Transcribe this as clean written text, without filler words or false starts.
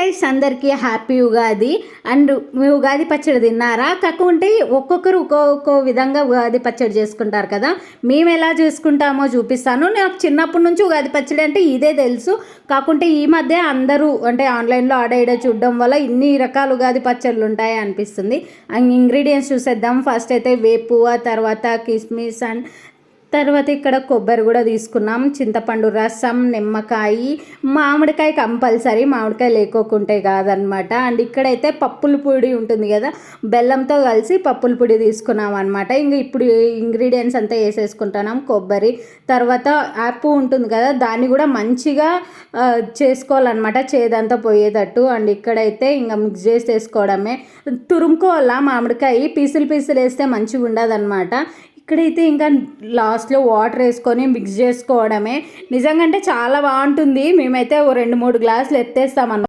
Guys, అందరికీ happy Ugadi. And మీ ఉగాది పచ్చడి తిన్నారా? కాకుంటే ఒక్కొక్కరు ఒక్కొక్క విధంగా ఉగాది పచ్చడి చేసుకుంటారు కదా. మేము ఎలా చేసుకుంటామో చూపిస్తాను. నాకు చిన్నప్పటి నుంచి ఉగాది పచ్చడి అంటే ఇదే తెలుసు. కాకుంటే ఈ మధ్య అందరూ అంటే ఆన్లైన్లో ఆడ చూడడం వల్ల ఇన్ని రకాల ఉగాది పచ్చళ్ళు ఉంటాయి అనిపిస్తుంది. అండ్ ఇంగ్రీడియంట్స్ చూసేద్దాం. ఫస్ట్ అయితే వేపు, తర్వాత కిస్మిస్ అండ్ తర్వాత ఇక్కడ కొబ్బరి కూడా తీసుకున్నాం, చింతపండు రసం, నిమ్మకాయ, మామిడికాయ కంపల్సరీ, మామిడికాయ లేకోకుంటే కాదనమాట. అండ్ ఇక్కడైతే పప్పుల పొడి ఉంటుంది కదా, బెల్లంతో కలిసి పప్పుల పొడి తీసుకున్నాం అనమాట. ఇంకా ఇప్పుడు ఇంగ్రీడియంట్స్ అంతా వేసేసుకుంటున్నాం. కొబ్బరి, తర్వాత యాపు ఉంటుంది కదా, దాన్ని కూడా మంచిగా చేసుకోవాలన్నమాట, చేదంతా పోయేటట్టు. అండ్ ఇక్కడైతే ఇంకా మిక్స్ చేసేసుకోవడమే. తురుముకోవాలా మామిడికాయ, పీసులు వేస్తే మంచిగా ఉండదన్నమాట. ఇక్కడైతే ఇంకా లాస్ట్లో వాటర్ వేసుకొని మిక్స్ చేసుకోవడమే. నిజంగా అంటే చాలా బాగుంటుంది. మేమైతే ఓ 2-3 గ్లాసులు ఎత్తేస్తామన్నమాట.